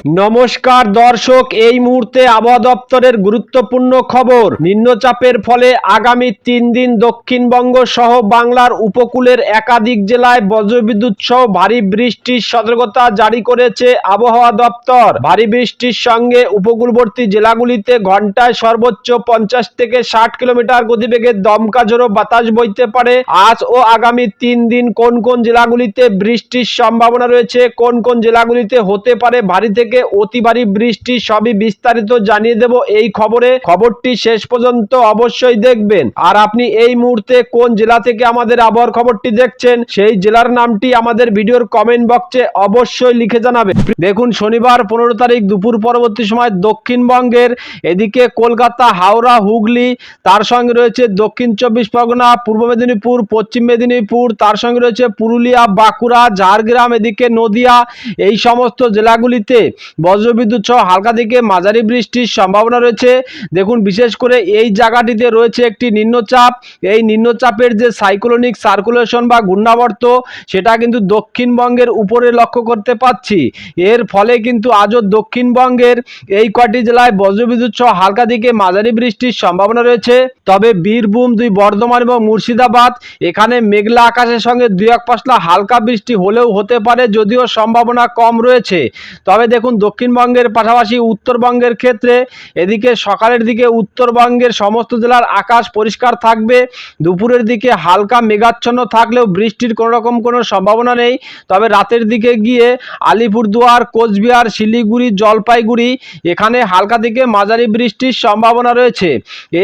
নমস্কার দর্শক, এই মুহূর্তে আবহাওয়া দপ্তরের গুরুত্বপূর্ণ খবর। নিম্নচাপের ফলে আগামী 3 দিন দক্ষিণবঙ্গ সহ বাংলার উপকূলের একাধিক জেলায় বজ্রবিদ্যুৎ সহ ভারী বৃষ্টির সতর্কতা জারি করেছে আবহাওয়া দপ্তর। ভারী বৃষ্টির সঙ্গে উপকূলবর্তী জেলাগুলিতে ঘন্টায় সর্বোচ্চ 50 থেকে 60 কিলোমিটার গতিবেগে দমকা ঝোড়ো বাতাস বইতে পারে। আজ ও আগামী 3 দিন কোন কোন জেলাগুলিতে বৃষ্টির সম্ভাবনা রয়েছে, কোন কোন জেলাগুলিতে হতে পারে ভারী থেকে অতি ভারী বৃষ্টি, সবই বিস্তারিত জানিয়ে দেব এই খবরে। খবরটি শেষ পর্যন্ত অবশ্যই দেখবেন। আর আপনি এই মুহূর্তে কোন জেলা থেকে আমাদের আবহাওয়ার খবরটি দেখছেন, সেই জেলার নামটি আমাদের ভিডিওর কমেন্ট বক্সে অবশ্যই লিখে জানাবেন। দেখুন, শনিবার 15 তারিখ দুপুর পরবর্তী সময় দক্ষিণবঙ্গের এদিকে কলকাতা, হাওড়া, হুগলি, তার সঙ্গে রয়েছে দক্ষিণ 24 পরগনা, পূর্ব মেদিনীপুর, পশ্চিম মেদিনীপুর, তার সঙ্গে রয়েছে পুরুলিয়া, বাঁকুড়া, ঝাড়গ্রাম, এদিকে নদিয়া, এই সমস্ত জেলাগুলিতে বজ্রবিদ্যুৎ সহ হালকা থেকে মাঝারি বৃষ্টির সম্ভাবনা রয়েছে। দেখুন, বিশেষ করে এই জায়গাটিতে রয়েছে একটি নিম্নচাপ। এই নিম্নচাপের যে সাইক্লোনিক সার্কুলেশন বা ঘূর্ণাবর্ত, সেটা কিন্তু দক্ষিণবঙ্গের উপরে লক্ষ্য করতে পাচ্ছি। এর ফলে কিন্তু আজও দক্ষিণবঙ্গের এই কয়টি জেলায় বজ্রবিদ্যুৎ সহ হালকা থেকে মাঝারি বৃষ্টির সম্ভাবনা রয়েছে। তবে বীরভূম, বর্ধমান এবং মুর্শিদাবাদ, এখানে মেঘলা আকাশের সঙ্গে 2-1 পশলা হালকা বৃষ্টি হলেও হতে পারে, যদিও সম্ভাবনা কম রয়েছে। তবে দেখুন, দক্ষিণবঙ্গের পাশাপাশি উত্তরবঙ্গের ক্ষেত্রে এদিকে সকালের দিকে উত্তরবঙ্গের সমস্ত জেলার আকাশ পরিষ্কার থাকবে। দুপুরের দিকে হালকা মেঘাচ্ছন্ন থাকলেও বৃষ্টির কোনো রকম কোনো সম্ভাবনা নেই। তবে রাতের দিকে গিয়ে আলিপুরদুয়ার, কোচবিহার, শিলিগুড়ি, জলপাইগুড়ি, এখানে হালকা থেকে মাঝারি বৃষ্টির সম্ভাবনা রয়েছে।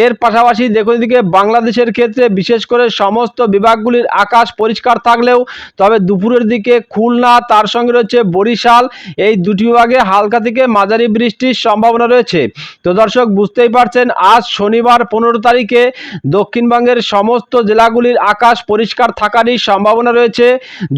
এর পাশাপাশি দেখুন, এদিকে বাংলাদেশের ক্ষেত্রে বিশেষ করে সমস্ত বিভাগগুলির আকাশ পরিষ্কার থাকলেও তবে দুপুরের দিকে খুলনা, তার সঙ্গে রয়েছে বরিশাল, এই দুটি বিভাগে হালকা থেকে মাঝারি বৃষ্টির সম্ভাবনা রয়েছে। তো দর্শক, বুঝতেই পারছেন, আজ শনিবার 15 তারিখে দক্ষিণবঙ্গের সমস্ত জেলাগুলির আকাশ পরিষ্কার থাকারই সম্ভাবনা রয়েছে,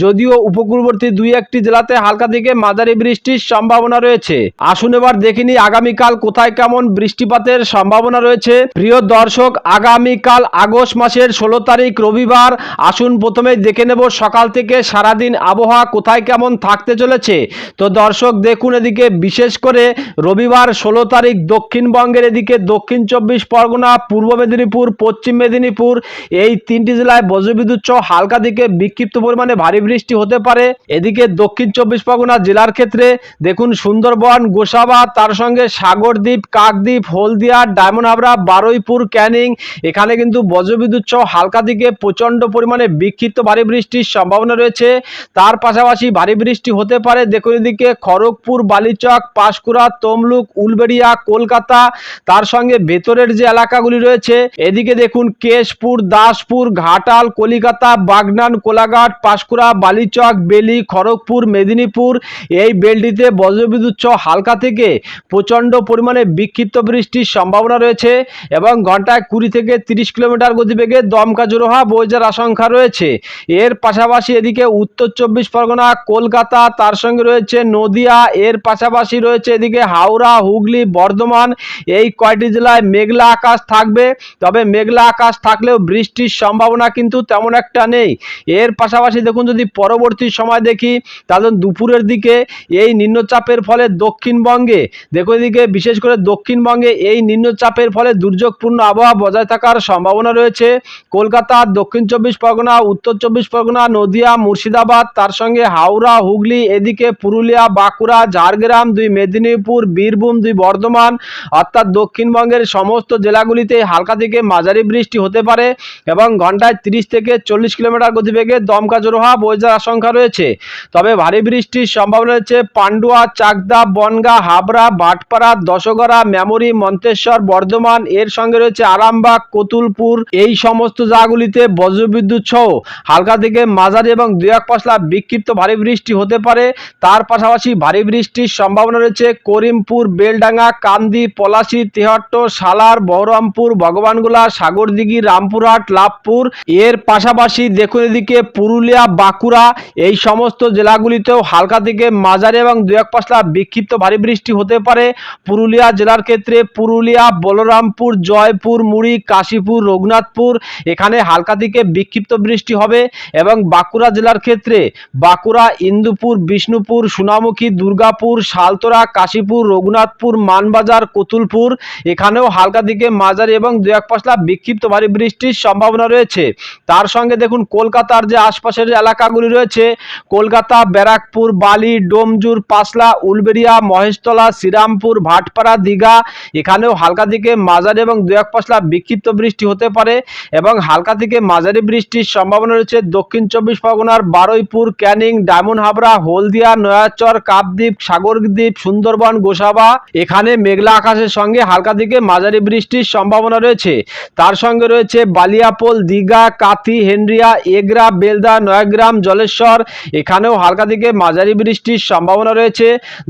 যদিও উপকূলবর্তী 2-1টি জেলাতে হালকা থেকে মাঝারি বৃষ্টির সম্ভাবনা রয়েছে। আসুন এবার দেখিনি আগামীকাল কোথায় কেমন বৃষ্টিপাতের সম্ভাবনা রয়েছে। প্রিয় দর্শক, আগামীকাল আগস্ট মাসের 16 তারিখ রবিবার। আসুন প্রথমে দেখে নেব সকাল থেকে সারাদিন আবহাওয়া কোথায় কেমন থাকতে চলেছে। তো দর্শক দেখুন, এদিকে বিশেষ করে রবিবার 16 তারিখ দক্ষিণবঙ্গের এদিকে দক্ষিণ 24 পরগনা, পূর্ব মেদিনীপুর, পশ্চিম মেদিনীপুর, এই 3টি জেলায় বজ্রবিদ্যুৎ সহ হালকা থেকে বিক্ষিপ্ত পরিমাণে ভারী বৃষ্টি হতে পারে। এদিকে দক্ষিণ 24 পরগনা জেলার ক্ষেত্রে দেখুন, সুন্দরবন, গোসাবা, তার সঙ্গে সাগরদ্বীপ, কাকদ্বীপ, হলদিয়া, ডায়মন্ড হাবড়া, বারুইপুর, ক্যানিং, এখানে কিন্তু বজ্রবিদ্যুৎ সহ হালকা থেকে প্রচণ্ড পরিমাণে বিক্ষিপ্ত ভারী বৃষ্টির সম্ভাবনা রয়েছে। তার পাশাপাশি ভারী বৃষ্টি হতে পারে দেখুন, এদিকে খড়গপুর, বালিচক, পাঁশকুড়া, তমলুক, উলবেড়িয়া, কলকাতা, তার সঙ্গে ভেতরের যে এলাকাগুলি রয়েছে এদিকে দেখুন কেশপুর, দাসপুর, ঘাটাল, কলিকাতা, বাগনান, কোলাঘাট, পাঁশকুড়া, বালিচক, বেলি, খড়গপুর, মেদিনীপুর, এই বেলটিতে বজ্রবিদ্যুৎ সহ হালকা থেকে প্রচণ্ড পরিমাণে বিক্ষিপ্ত বৃষ্টির সম্ভাবনা রয়েছে এবং ঘন্টায় 20 থেকে 30 কিলোমিটার গতিবেগে দমকা ঝোড়ো হাওয়া বয়ে যাওয়ার আশঙ্কা রয়েছে। এর পাশাপাশি এদিকে উত্তর 24 পরগনা, কলকাতা, তার সঙ্গে রয়েছে নদিয়া, এর পাশাপাশি রয়েছে এদিকে হাওড়া, হুগলি, বর্ধমান, এই কয়টি জেলায় মেঘলা আকাশ থাকবে। তবে মেঘলা আকাশ থাকলেও বৃষ্টির সম্ভাবনা কিন্তু তেমন একটা নেই। এর পাশাপাশি দেখুন, যদি পরবর্তী সময় দেখি তাহলে দুপুরের দিকে এই নিম্নচাপের ফলে দক্ষিণবঙ্গে দেখুন, এদিকে বিশেষ করে দক্ষিণবঙ্গে এই নিম্নচাপের ফলে দুর্যোগপূর্ণ আবহাওয়া বজায় থাকার সম্ভাবনা রয়েছে। কলকাতা, দক্ষিণ 24 পরগনা, উত্তর 24 পরগনা, নদিয়া, মুর্শিদাবাদ, তার সঙ্গে হাওড়া, হুগলি, এদিকে পুরুলিয়া, বাঁকুড়া, ঝাড়গ্রাম, মেদিনীপুর, বীরভূম, বর্ধমান, অর্থাৎ দক্ষিণবঙ্গের সমস্ত জেলাগুলিতে হালকা থেকে মাঝারি বৃষ্টি হতে পারে এবং ঘন্টায় 30 থেকে 40 কিলোমিটার গতিবেগে দমকা ঝোড়ো হাওয়া বয়ে যাওয়ার আশঙ্কা রয়েছে। তবে ভারী বৃষ্টির সম্ভাবনা রয়েছে পান্ডুয়া, চাকদা, বনগাঁ, হাবড়া, ভাটপাড়া, দশগড়া, মেমরি, মন্তেশ্বর, বর্ধমান, এর সঙ্গে রয়েছে আরামবাগ, কতুলপুর, এই সমস্ত জায়গাগুলিতে বজ্রবিদ্যুৎ সহ হালকা থেকে মাঝারি এবং 2-1 পশলা বিক্ষিপ্ত ভারী বৃষ্টি হতে পারে। তার পাশাপাশি ভারী বৃষ্টির সম্ভাবনা রয়েছে করিমপুর, বেলডাঙ্গা, কান্দি, পলাশী, তেহট্ট, সালার, বহরমপুর, ভগবানগোলা, সাগরদিঘি, রামপুরহাট, লাভপুর, এর পাশাপাশি দেখুন এদিকে পুরুলিয়া, বাঁকুড়া, এই সমস্ত জেলাগুলিতেও হালকা থেকে মাঝারি এবং 2-1 পশলা বিক্ষিপ্ত ভারী বৃষ্টি হতে পারে। পুরুলিয়া জেলার ক্ষেত্রে পুরুলিয়া, বলরামপুর, জয়পুর, মুড়ি, কাশীপুর, রঘুনাথপুর, এখানে হালকা থেকে বিক্ষিপ্ত বৃষ্টি হবে এবং বাঁকুড়া জেলার ক্ষেত্রে বাঁকুড়া, ইন্দুপুর, বিষ্ণুপুর, সোনামুখী, দুর্গাপুর, দুর্গাপুর, সালতোরা, কাশীপুর, রঘুনাথপুর, মানবাজার, কতুলপুর এখানেও হালকা থেকে মাঝারি এবং দু এক পশলা বিক্ষিপ্ত ভারী বৃষ্টির সম্ভাবনা রয়েছে। তার সঙ্গে দেখুন কলকাতার যে আশপাশের এলাকাগুলি রয়েছে, কলকাতা, ব্যারাকপুর, বালি, ডোমজুর, পাসলা, উলবেড়িয়া, মহেশতলা, শ্রীরামপুর, ভাটপাড়া, দীঘা এখানেও হালকা থেকে মাঝারি এবং দু এক পশলা বিক্ষিপ্ত বৃষ্টি হতে পারে এবং হালকা থেকে মাঝারি বৃষ্টির সম্ভাবনা রয়েছে দক্ষিণ চব্বিশ পরগনার বারুইপুর, ক্যানিং, ডায়মন্ড হাবড়া, হলদিয়া, নয়াচর, কাকদ্বীপ, সাগরদ্বীপ, সুন্দরবন, গোসাবা এখানে মেঘলা আকাশের সঙ্গে হালকা থেকে মাঝারি বৃষ্টির সম্ভাবনা রয়েছে। তার সঙ্গে রয়েছে বালিয়াপোল, দীঘা, কাথি, হেনরিয়া, এগরা, বেলদা, নয়াগ্রাম, জলেশ্বর এখানেও হালকা থেকে মাঝারি বৃষ্টির সম্ভাবনা রয়েছে।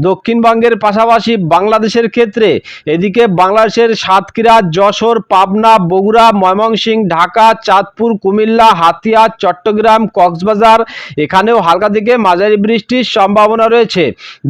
দক্ষিণবঙ্গের পাশাপাশি বাংলাদেশের ক্ষেত্রে এদিকে বাংলাদেশের সাতক্ষীরা, যশোর, পাবনা, বগুড়া, ময়মনসিংহ, ঢাকা, চাঁদপুর, কুমিল্লা, হাতিয়া, চট্টগ্রাম, কক্সবাজার এখানেও হালকা থেকে মাঝারি বৃষ্টির সম্ভাবনা রয়েছে।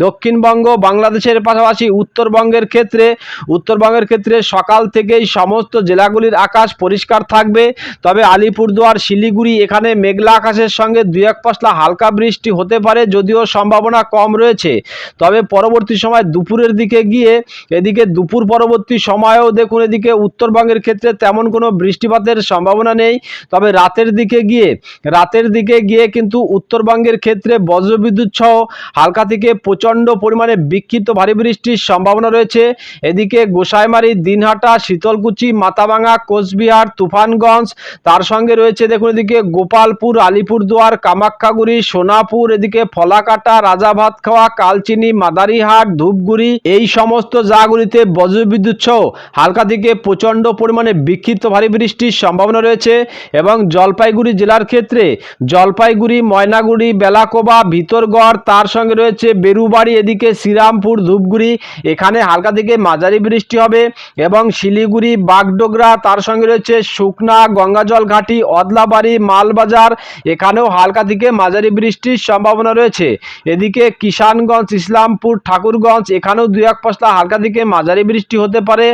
দক্ষিণবঙ্গ বাংলাদেশের পাশাপাশি উত্তরবঙ্গের ক্ষেত্রে সকাল থেকেই সমস্ত জেলাগুলির আকাশ পরিষ্কার থাকবে, তবে আলিপুরদুয়ার, শিলিগুড়ি এখানে মেঘলা আকাশের সঙ্গে দু এক পশলা হালকা বৃষ্টি হতে পারে, যদিও সম্ভাবনা কম রয়েছে। তবে পরবর্তী সময় দুপুরের দিকে গিয়ে এদিকে দুপুর পরবর্তী সময়েও দেখুন এদিকে উত্তরবঙ্গের ক্ষেত্রে তেমন কোনো বৃষ্টিপাতের সম্ভাবনা নেই, তবে রাতের দিকে গিয়ে কিন্তু উত্তরবঙ্গের ক্ষেত্রে বজ্রবিদ্যুৎ সহ হালকা থেকে প্রচণ্ড পরিমাণে বিক্ষিপ্ত ভারী বৃষ্টির সম্ভাবনা রয়েছে। এদিকে গোসাইমারি, দিনহাটা, শীতলকুচি, মাথাভাঙা, কোচবিহার, তুফানগঞ্জ তার সঙ্গে রয়েছে দেখুন এদিকে গোপালপুর, আলিপুরদুয়ার, কামাখ্যাগুড়ি, সোনাপুর, এদিকে ফলাকাটা, রাজাভাতখাওয়া, কালচিনি, মাদারিহাট, ধূপগুড়ি এই সমস্ত জায়গাগুলিতে বজ্রবিদ্যুৎ সহ হালকা থেকে প্রচণ্ড পরিমাণে বিক্ষিপ্ত ভারী বৃষ্টির সম্ভাবনা রয়েছে। এবং জলপাইগুড়ি জেলার ক্ষেত্রে জলপাইগুড়ি, ময়নাগুড়ি, বেলাকোবা, ভিতরগড় তার সঙ্গে রয়েছে বেরুবাড়ি, এদিকে শ্রীরামপুর, ধূপগুড়ি এখানে হালকা থেকে মাঝারি বৃষ্টি হবে এবং শিলিগুড়ি, বাগডোগরা তার সঙ্গে রয়েছে শুকনা, গঙ্গাজল ঘাটি, অদলাবাড়ি, মালবাজার এখানেও হালকা থেকে মাঝারি বৃষ্টির সম্ভাবনা রয়েছে। এদিকে কিষানগঞ্জ, ইসলামপুর, ঠাকুরগঞ্জ এখানেও দু এক পশলা হালকা থেকে মাঝারি বৃষ্টি হতে পারে।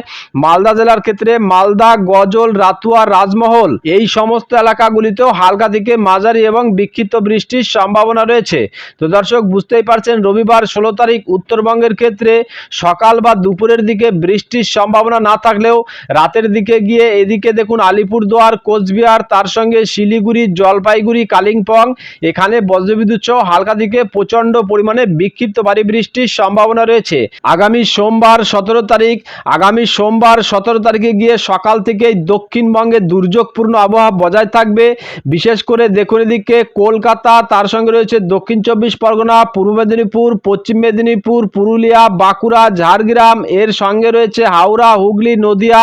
মালদা জেলার ক্ষেত্রে মালদা, গজল, রাতুয়া, রাজমহল এই সমস্ত এলাকাগুলিতেও হালকা থেকে মাঝারি এবং বিক্ষিপ্ত বৃষ্টির সম্ভাবনা রয়েছে। তো দর্শক বুঝতেই পারছেন রবিবার 16 তারিখ উত্তরবঙ্গের ক্ষেত্রে সকাল বা দুপুরের দিকে বৃষ্টির সম্ভাবনা না থাকলেও রাতের দিকে গিয়ে এদিকে দেখুন আলিপুরদুয়ার, কোচবিহার তার সঙ্গে শিলিগুড়ি, জলপাইগুড়ি, কালিম্পং এখানে বজ্রবিদ্যুৎ সহ হালকা থেকে প্রচণ্ড পরিমাণে বিক্ষিপ্ত ভারী বৃষ্টির সম্ভাবনা রয়েছে। আগামী সোমবার 17 তারিখে গিয়ে সকাল থেকেই দক্ষিণবঙ্গে দুর্যোগপূর্ণ আবহাওয়া বজায় থাকবে। বিশেষ করে দেখুন এদিকে কলকাতা তার সঙ্গে রয়েছে দক্ষিণ চব্বিশ পরগনা, পূর্ব মেদিনীপুর, পশ্চিম মেদিনীপুর, পুরুলিয়া, বাঁকুড়া, ঝাড়গ্রাম এর সঙ্গে রয়েছে হাওড়া, হুগলি, নদিয়া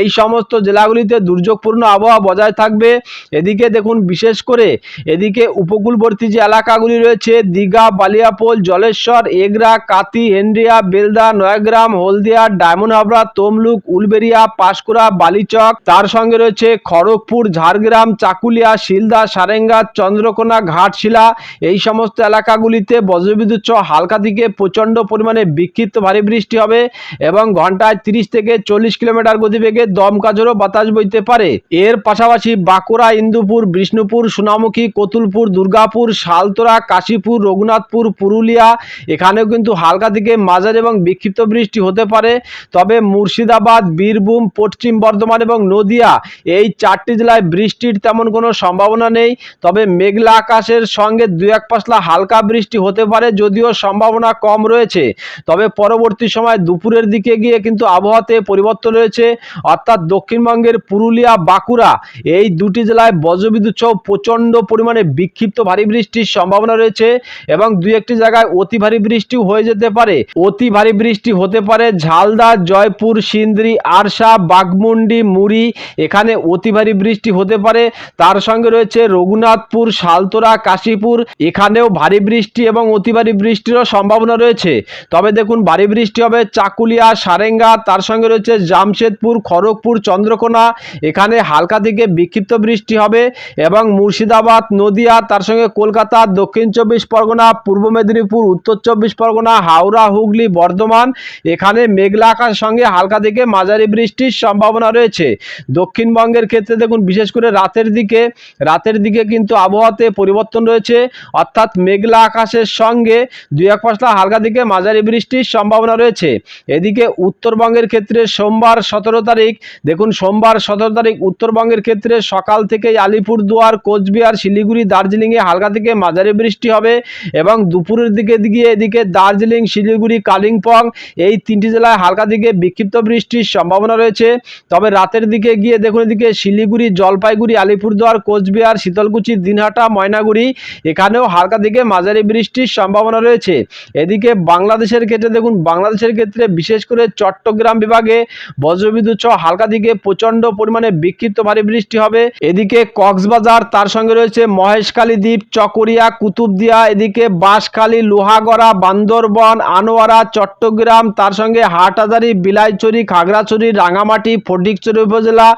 এই সমস্ত জেলাগুলিতে দুর্যোগপূর্ণ আবহাওয়া বজায় থাকবে। এদিকে দেখুন বিশেষ করে এদিকে উপকূলবর্তী যে এলাকাগুলি রয়েছে দীঘা, বালিয়াপোল, জলেশ্বর, এগরা, কাথি, হেনরিয়া, বেলদা, নয়াগ্রাম, হলদিয়া, ডায়মন্ড হাবড়া, তমলুক, উলবেড়িয়া, পাঁশকুড়া, বালিচক তার সঙ্গে রয়েছে খড়গপুর, ঝাড়গ্রাম, চাকুলিয়া, শিলদা, সারেঙ্গা, চন্দ্রকোনা, ঘাটশিলা এই সমস্ত এলাকাগুলিতে বজ্রবিদ্যুৎ সহ হালকা থেকে প্রচণ্ড পরিমাণে বিক্ষিপ্ত ভারী বৃষ্টি হবে এবং ঘন্টায় 30 থেকে 40 কিলোমিটার গতিবেগে দমকা ঝোড়ো বাতাস বইতে পারে। এর পাশাপাশি বাঁকুড়া, ইন্দুপুর, বিষ্ণুপুর, সোনামুখী, কতুলপুর, দুর্গাপুর, সালতোরা, কাশীপুর, রঘুনাথপুর, পুরুলিয়া এখানেও কিন্তু হালকা থেকে মাঝারি এবং বিক্ষিপ্ত বৃষ্টি হতে পারে। তবে মুর্শিদাবাদ, বীরভূম, পশ্চিম বর্ধমান এবং নদিয়া এই 4টি জেলায় বৃষ্টির তেমন কোনো সম্ভাবনা নেই, তবে মেঘলা আকাশের সঙ্গে দু এক পশলা হালকা বৃষ্টি হতে পারে, যদিও সম্ভাবনা কম রয়েছে। তবে পরবর্তী সময় দুপুরের দিকে গিয়ে কিন্তু আবহাওয়াতে পরিবর্তন রয়েছে, অর্থাৎ দক্ষিণবঙ্গের পুরুলিয়া, বাঁকুড়া এই দুটি জেলায় বজ্রবিদ্যুৎ সহ প্রচণ্ড পরিমাণে বিক্ষিপ্ত ভারী বৃষ্টির সম্ভাবনা রয়েছে এবং দু একটি জায়গায় অতি ভারী বৃষ্টিও হয়ে যেতে পারে। অতি ভারী বৃষ্টি হতে পারে ঝালদা, জয়পুর, সিন্দ্রি, আরশা, বাঘমুন্ডি, মুড়ি এখানে অতি ভারী বৃষ্টি হতে পারে। তার সঙ্গে রয়েছে রঘুনাথপুর, সালতোরা, কাশীপুর এখানেও ভারী বৃষ্টি এবং অতি ভারী বৃষ্টিরও সম্ভাবনা রয়েছে। তবে দেখুন ভারী বৃষ্টি হবে চাকুলিয়া, সারেঙ্গা তার সঙ্গে রয়েছে জামশেদপুর, খড়গপুর, চন্দ্রকোনা এখানে হালকা থেকে বিক্ষিপ্ত বৃষ্টি হবে এবং মুর্শিদাবাদ, নদিয়া তার সঙ্গে কলকাতা, দক্ষিণ চব্বিশ পরগনা, পূর্ব মেদিনীপুর, উত্তর চব্বিশ পরগনা, হাওড়া, হুগলি, বর্ধমান এখানে মেঘলা আকাশের সঙ্গে হালকা থেকে মাঝারি বৃষ্টির সম্ভাবনা রয়েছে। দক্ষিণবঙ্গের ক্ষেত্রে দেখুন বিশেষ করে রাতের দিকে কিন্তু আবহাওয়াতে পরিবর্তন রয়েছে, অর্থাৎ মেঘলা আকাশের সঙ্গে দু এক পশলা হালকা থেকে মাঝারি বৃষ্টির সম্ভাবনা রয়েছে। এদিকে উত্তরবঙ্গের ক্ষেত্রে সোমবার 17 তারিখ, দেখুন সোমবার 17 তারিখ উত্তরবঙ্গের ক্ষেত্রে সকাল থেকেই আলিপুরদুয়ার, কোচবিহার, শিলিগুড়ি, দার্জিলিংয়ে হালকা থেকে মাঝারি বৃষ্টি হবে এবং দুপুরের দিকে গিয়ে এদিকে দার্জিলিং, শিলিগুড়ি, কালিম্পং এই তিনটি জেলায় হালকা থেকে বিক্ষিপ্ত বৃষ্টির সম্ভাবনা রয়েছে। তবে রাতের দিকে গিয়ে দেখুন এদিকে শিলিগুড়ি, জলপাইগুড়ি, আলিপুরদুয়ার, কোচবিহার, শীতলকুচি, দিনহাটা, ময়নাগুড়ি এখানেও হালকা থেকে মাঝারি বৃষ্টির সম্ভাবনা রয়েছে। এদিকে বাংলাদেশের ক্ষেত্রে দেখুন, বাংলাদেশের ক্ষেত্রে বিশেষ করে চট্টগ্রাম বিভাগে বজ্রবিদ্যুৎ সহ হালকা থেকে প্রচণ্ড পরিমাণে বিক্ষিপ্ত ভারী বৃষ্টি হবে। এদিকে কক্সবাজার, তার সঙ্গে রয়েছে মহেশখালী দ্বীপ, চকরিয়া, কুতুবদিয়া, এদিকে বাঁশখালী, লোহাগড়া, বান্দরবন, আনোয়ারা, চট্টগ্রাম, তার সঙ্গে হাটহাজারী, বিলাইছড়ি, খাগড়াছড়ি, রাঙামাটি, ফটিকছড়ি উপজেলা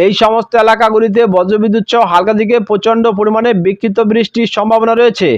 এই সমস্ত এলাকাগুলিতে বজ্রবিদ্যুৎ সহ হালকা থেকে প্রচণ্ড পরিমাণে বিক্ষিপ্ত বৃষ্টির সম্ভাবনা রয়েছে।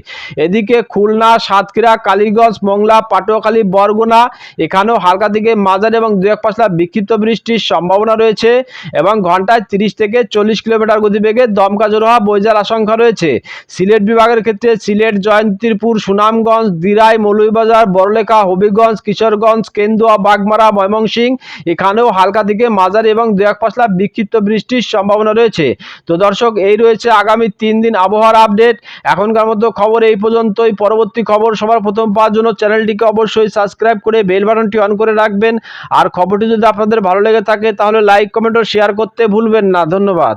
এদিকে খুলনা, সাতক্ষীরা, কালীগঞ্জ, মোংলা, পাটুয়াখালী, বরগুনা এখানেও হালকা থেকে মাঝারি এবং দু এক পাশলা বিক্ষিপ্ত বৃষ্টির সম্ভাবনা রয়েছে এবং ঘন্টায় 30 থেকে 40 কিলোমিটার গতিবেগে দমকা ঝোড়ো হাওয়া বয়ে যাওয়ার আশঙ্কা রয়েছে। সিলেট বিভাগের ক্ষেত্রে সিলেট, জয়ন্তীপুর, সুনামগঞ্জ, দিরাই, মৌলভীবাজার, বড়লেখা, হবিগঞ্জ, কিশোরগঞ্জ, কেন্দুয়া, বাগমারা, ময়মনসিংহ এখানেও হালকা থেকে মাঝারি এবং দু এক পাশলা বিক্ষিপ্ত বৃষ্টির সম্ভাবনা রয়েছে। তো দর্শক, এই রয়েছে আগামী 3 দিন আবহাওয়ার আপডেট। এখনকার মতো খবর এই পর্যন্তই। পরবর্তী খবর সবার প্রথম পাওয়ার জন্য চ্যানেলটিকে অবশ্যই সাবস্ক্রাইব করে বেল বাটনটি অন করে রাখবেন। আর খবরটি যদি আপনাদের ভালো লেগে থাকে তাহলে লাইক, কমেন্ট ও শেয়ার করতে ভুলবেন না। ধন্যবাদ।